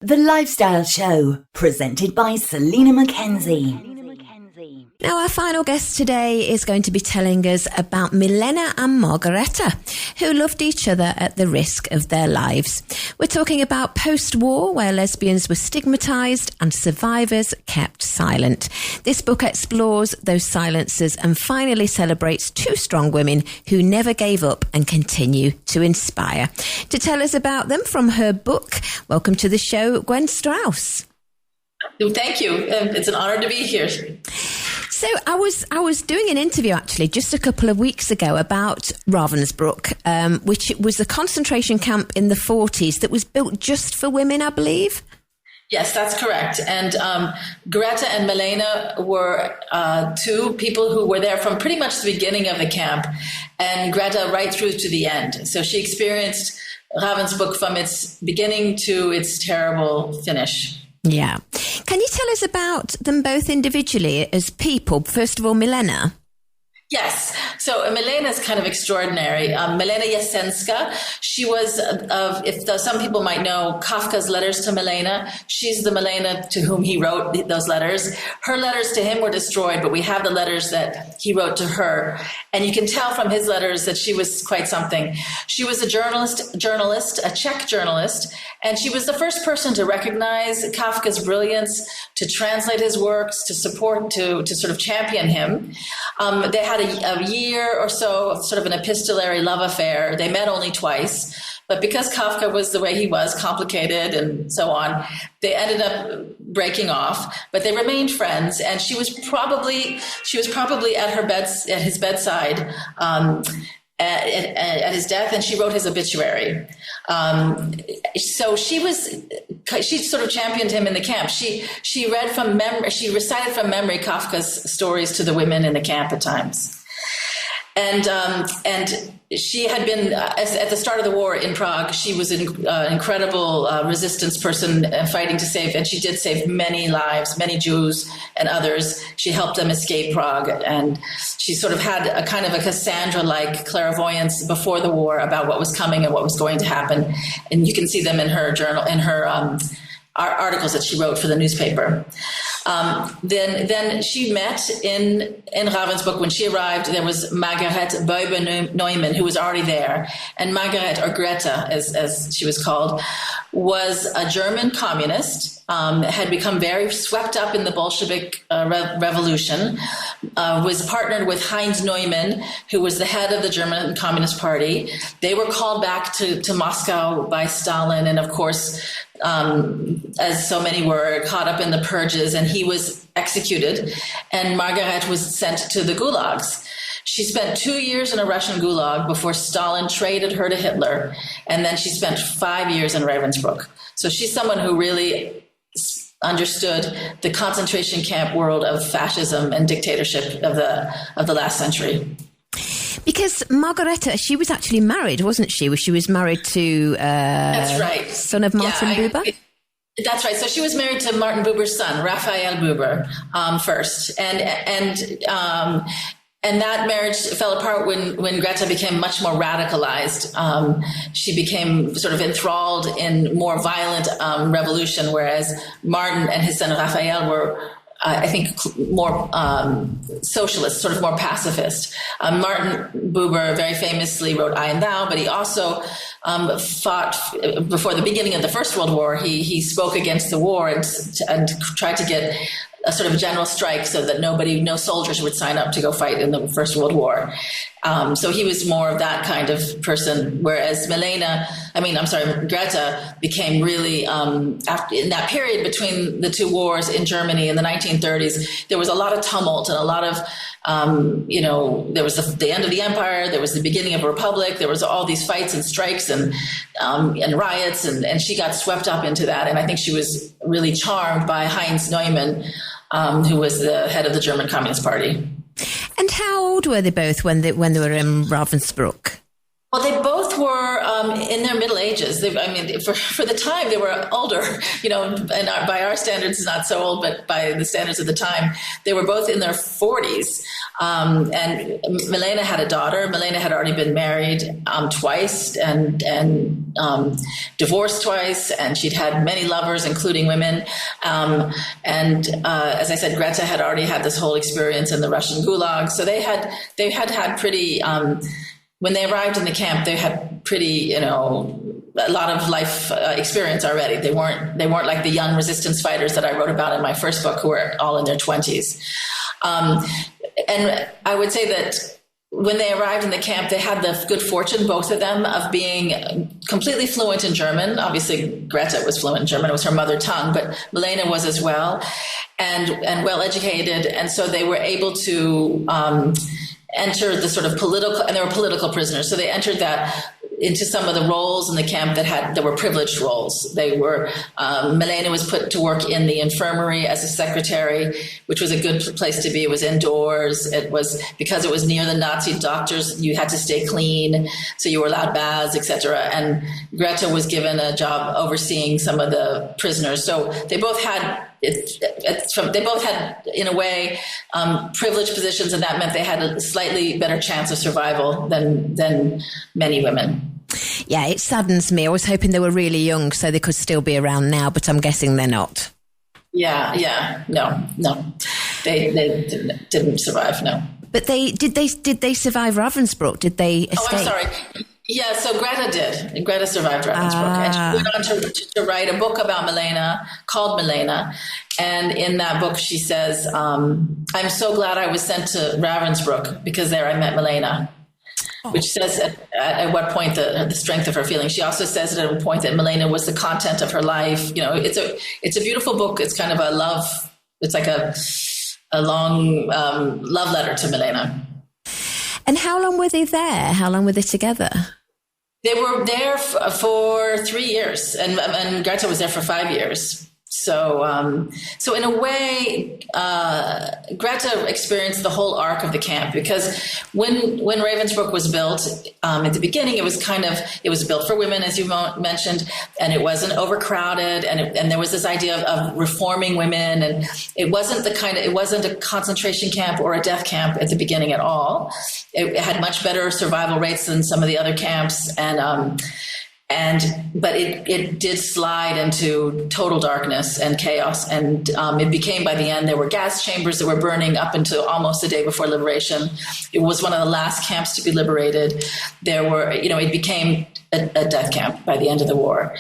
The Lifestyle Show, presented by Selena Mackenzie. Now, our final guest today is going to be telling us about Milena and Margarete, who loved each other at the risk of their lives. We're talking about post-war, where lesbians were stigmatised and survivors kept silent. This book explores those silences and finally celebrates two strong women who never gave up and continue to inspire. To tell us about them from her book, welcome to the show, Gwen Strauss. Thank you. It's an honor to be here. So I was doing an interview actually just a couple of weeks ago about Ravensbrück, which was a concentration camp in the 40s that was built just for women, I believe. Yes, that's correct. And Greta and Milena were two people who were there from pretty much the beginning of the camp, and Greta right through to the end. So she experienced Ravensbrück from its beginning to its terrible finish. Yeah. Can you tell us about them both individually as people? First of all, Milena. Yes. So Milena is kind of extraordinary. Milena Jasenska, she was, some people might know Kafka's letters to Milena. She's the Milena to whom he wrote those letters. Her letters to him were destroyed, but we have the letters that he wrote to her. And you can tell from his letters that she was quite something. She was a journalist, a Czech journalist, and she was the first person to recognize Kafka's brilliance, to translate his works, to support, to sort of champion him. They had a year or so of sort of an epistolary love affair. They met only twice, but because Kafka was the way he was, complicated and so on, they ended up breaking off, but they remained friends. And she was probably at his bedside at his death, and she wrote his obituary. So she sort of championed him in the camp. She recited from memory Kafka's stories to the women in the camp at times. And she had been, at the start of the war in Prague, she was an incredible resistance person fighting to save, and she did save many lives, many Jews and others. She helped them escape Prague, and she sort of had a kind of a Cassandra-like clairvoyance before the war about what was coming and what was going to happen. And you can see them in her journal, in her articles that she wrote for the newspaper. Then she met in Ravensbrück. When she arrived, there was Margarete Neumann, who was already there. And Margarete, or Greta, as she was called, was a German communist, had become very swept up in the Bolshevik revolution, was partnered with Heinz Neumann, who was the head of the German Communist Party. They were called back to Moscow by Stalin, and of course, as so many were, caught up in the purges, and he was executed, and Margarete was sent to the gulags. She spent 2 years in a Russian gulag before Stalin traded her to Hitler, and then she spent 5 years in Ravensbrück. So she's someone who really understood the concentration camp world of fascism and dictatorship of the last century. Because Margarete, she was actually married, wasn't she? She was married to That's right. Son of Martin Buber? That's right. So she was married to Martin Buber's son, Raphael Buber, first. And that marriage fell apart when Greta became much more radicalized. She became sort of enthralled in more violent revolution, whereas Martin and his son Raphael were, I think, more socialist, sort of more pacifist. Martin Buber very famously wrote I and Thou, but he also fought before the beginning of the First World War. He spoke against the war and tried to get a sort of general strike so that no soldiers would sign up to go fight in the First World War. So he was more of that kind of person, whereas Greta became really, in that period between the two wars in Germany in the 1930s, there was a lot of tumult and a lot of, there was the end of the empire, there was the beginning of a republic, there was all these fights and strikes and riots, and she got swept up into that. And I think she was really charmed by Heinz Neumann, who was the head of the German Communist Party. And how old were they both when they were in Ravensbrück? Well, they both were in their middle ages. For the time, they were older, and by our standards, not so old, but by the standards of the time, they were both in their 40s. And Milena had a daughter. Milena had already been married twice and divorced twice, and she'd had many lovers, including women. As I said, Greta had already had this whole experience in the Russian Gulag. So they had pretty, when they arrived in the camp, they had pretty, a lot of life experience already. They weren't like the young resistance fighters that I wrote about in my first book, who were all in their 20s. And I would say that when they arrived in the camp, they had the good fortune, both of them, of being completely fluent in German. Obviously, Greta was fluent in German. It was her mother tongue, but Milena was as well, and well educated. And so they were able to enter the sort of political, and they were political prisoners. So they entered that into some of the roles in the camp that were privileged roles. They were, Milena was put to work in the infirmary as a secretary, which was a good place to be. It was indoors. It was, because it was near the Nazi doctors, you had to stay clean, so you were allowed baths, etc. And Greta was given a job overseeing some of the prisoners. So they both had, in a way, privileged positions, and that meant they had a slightly better chance of survival than many women. Yeah, it saddens me. I was hoping they were really young so they could still be around now, but I'm guessing they're not. Yeah, no, they didn't survive. No, but did they survive Ravensbrück? Did they escape? Oh, I'm sorry. Yeah, so Greta did. Greta survived Ravensbrück, and she went on to write a book about Milena called Milena. And in that book, she says, "I'm so glad I was sent to Ravensbrück because there I met Milena." Which says at what point the strength of her feelings. She also says at a point that Milena was the content of her life. It's a beautiful book. It's kind of a love. It's like a long love letter to Milena. And how long were they there? How long were they together? They were there for 3 years, and Greta was there for 5 years. So in a way, Greta experienced the whole arc of the camp, because when Ravensbrück was built, at the beginning, it was built for women, as you mentioned, and it wasn't overcrowded, and there was this idea of reforming women, and it wasn't a concentration camp or a death camp at the beginning at all. It had much better survival rates than some of the other camps, but it did slide into total darkness and chaos. And it became, by the end, there were gas chambers that were burning up until almost the day before liberation. It was one of the last camps to be liberated. It became a death camp by the end of the war.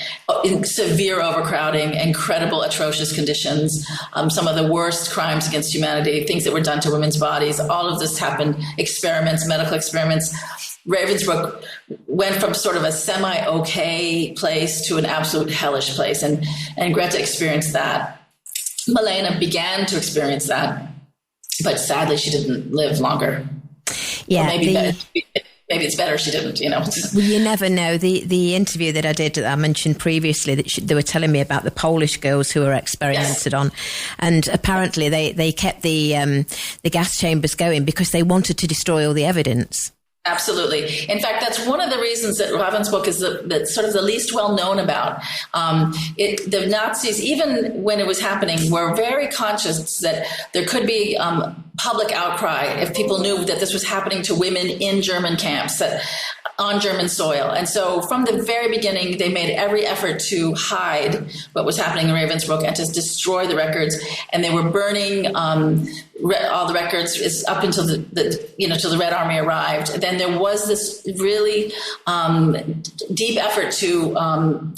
Severe overcrowding, incredible, atrocious conditions, some of the worst crimes against humanity, things that were done to women's bodies. All of this happened, medical experiments. Ravensbrück went from sort of a semi-okay place to an absolute hellish place, and Greta experienced that. Milena began to experience that, but sadly she didn't live longer. Yeah, maybe it's better she didn't, Well, you never know. The interview that I did, that I mentioned previously, that they were telling me about the Polish girls who were experimented on, and apparently they kept the gas chambers going because they wanted to destroy all the evidence. Absolutely. In fact, that's one of the reasons that Ravensbrück is the sort of the least well known about. The Nazis, even when it was happening, were very conscious that there could be public outcry if people knew that this was happening to women in German camps, on German soil. And so from the very beginning, they made every effort to hide what was happening in Ravensbrück and to destroy the records. And they were burning all the records up until till the Red Army arrived. Then there was this really deep effort to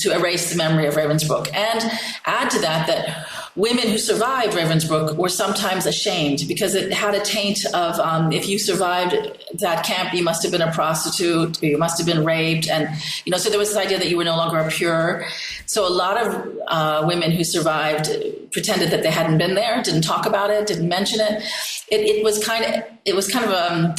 erase the memory of Ravensbrück, and add to that women who survived Ravensbrück were sometimes ashamed because it had a taint of if you survived that camp, you must have been a prostitute, or you must have been raped, and so there was this idea that you were no longer pure. So a lot of women who survived pretended that they hadn't been there, didn't talk about it, didn't mention it. It was kind of a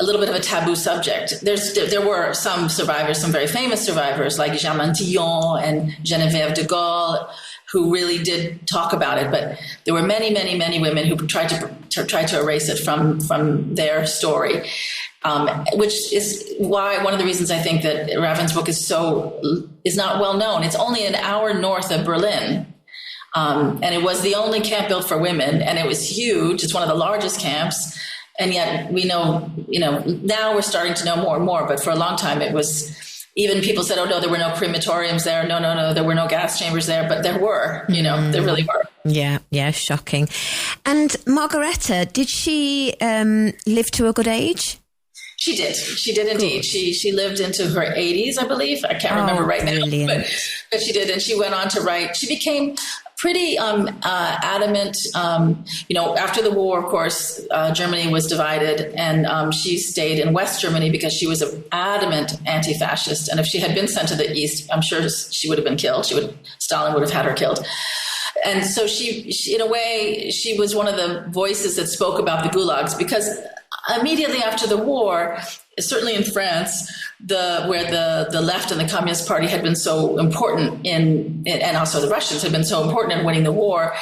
little bit of a taboo subject. There were some survivors, some very famous survivors like Jean Mantillon and Geneviève de Gaulle, who really did talk about it, but there were many, many, many women who tried to erase it from their story, which is why one of the reasons I think that Ravensbrück is not well known. It's only an hour north of Berlin, and it was the only camp built for women, and it was huge. It's one of the largest camps, And yet we know, now we're starting to know more and more. But for a long time, it was, even people said, oh, no, there were no crematoriums there. No, there were no gas chambers there. But there were, there really were. Yeah, shocking. And Margarete, did she live to a good age? She did indeed. She lived into her 80s, I believe. I can't remember right now, but she did. And she went on to write. She became pretty adamant. After the war, of course, Germany was divided, and she stayed in West Germany because she was an adamant anti-fascist. And if she had been sent to the East, I'm sure she would have been killed. Stalin would have had her killed. And so she, in a way, she was one of the voices that spoke about the gulags, because immediately after the war, certainly in France, where the left and the Communist Party had been so important and also the Russians had been so important in winning the war,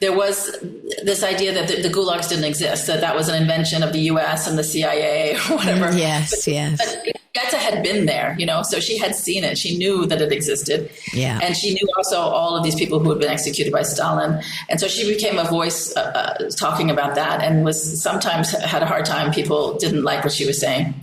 there was this idea that the gulags didn't exist, that was an invention of the US and the CIA or whatever. Yes. But Goethe had been there, so she had seen it. She knew that it existed. Yeah. And she knew also all of these people who had been executed by Stalin. And so she became a voice talking about that, and was sometimes had a hard time. People didn't like what she was saying.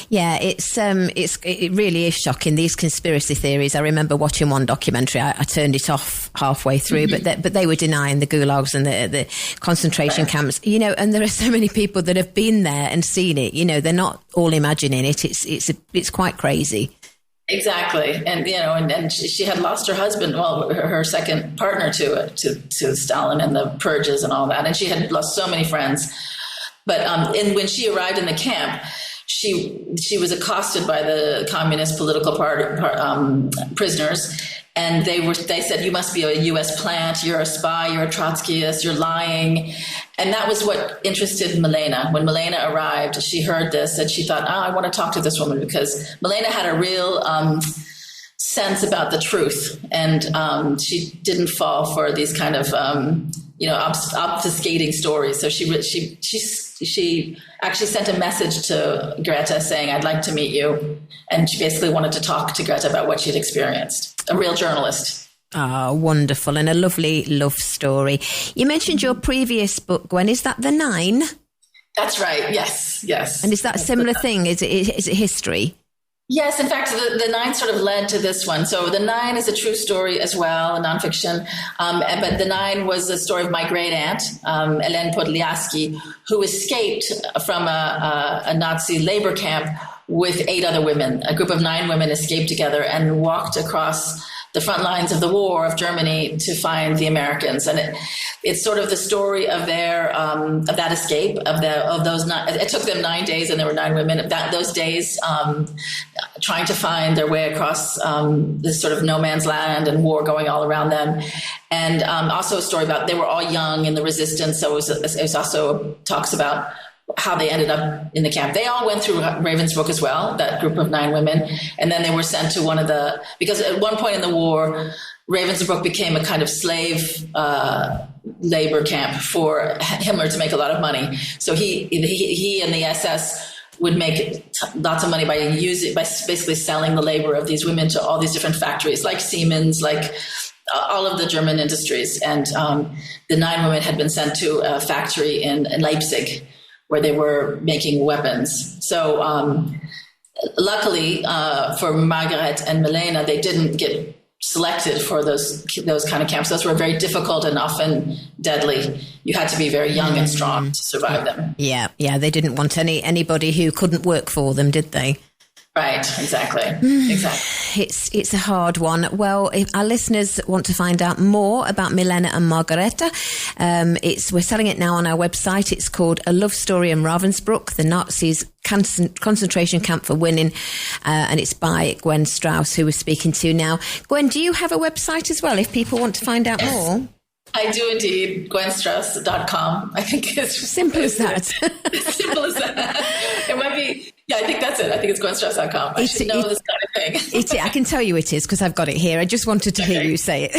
Yeah, it really is shocking, these conspiracy theories. I remember watching one documentary. I turned it off halfway through, but they were denying the gulags and the concentration camps. And there are so many people that have been there and seen it. They're not all imagining it. It's quite crazy. Exactly, and she had lost her husband, her second partner to Stalin and the purges and all that, and she had lost so many friends. But when she arrived in the camp, she was accosted by the communist political prisoners, and they said, "You must be a U.S. plant. You're a spy. You're a Trotskyist. You're lying." And that was what interested Milena. When Milena arrived, she heard this and she thought, I want to talk to this woman, because Milena had a real sense about the truth, and she didn't fall for these kind of obfuscating stories. So she actually sent a message to Greta saying, "I'd like to meet you," and she basically wanted to talk to Greta about what she'd experienced. A real journalist. Oh, wonderful, and a lovely love story. You mentioned your previous book, Gwen. Is that The Nine? That's right. Yes. And is that a similar thing? Is it history? Yes, in fact, the Nine sort of led to this one. So The Nine is a true story as well, a nonfiction. But The Nine was the story of my great aunt, Hélène Podliaski, who escaped from a Nazi labor camp with 8 other women. A group of 9 women escaped together and walked across the front lines of the war of Germany to find the Americans. And it's sort of the story of their of that escape of those. It took them 9 days, and there were 9 women. Those days trying to find their way across this sort of no man's land and war going all around them. And also a story about, they were all young in the resistance. So it was also talks about how they ended up in the camp. They all went through Ravensbrück as well, that group of 9 women. And then they were sent to because at one point in the war, Ravensbrück became a kind of slave labor camp for Himmler to make a lot of money. So he and the SS would make lots of money by basically selling the labor of these women to all these different factories, like Siemens, like all of the German industries. And the 9 women had been sent to a factory in Leipzig, where they were making weapons. So luckily for Margarete and Milena, they didn't get selected for those kind of camps. Those were very difficult and often deadly. You had to be very young and strong to survive them. Yeah. They didn't want anybody who couldn't work for them, did they? Right, exactly. It's a hard one. Well, if our listeners want to find out more about Milena and Margarete, we're selling it now on our website. It's called A Love Story in Ravensbrück, the Nazis' concentration camp for women, and it's by Gwen Strauss, who we're speaking to now. Gwen, do you have a website as well if people want to find out more? I do indeed. GwenStrauss.com. I think it's simple as that. Simple as that. It might be. Yeah, I think that's it. I think it's GwenStrauss.com. I should know this kind of thing. I can tell you it is, because I've got it here. I just wanted to hear you say it.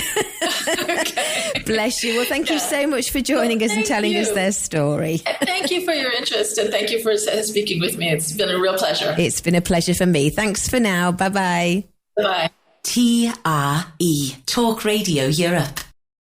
Okay. Bless you. Well, thank you so much for joining us and telling us their story. Thank you for your interest, and thank you for speaking with me. It's been a real pleasure. It's been a pleasure for me. Thanks for now. Bye-bye. Bye-bye. TRE Talk Radio Europe.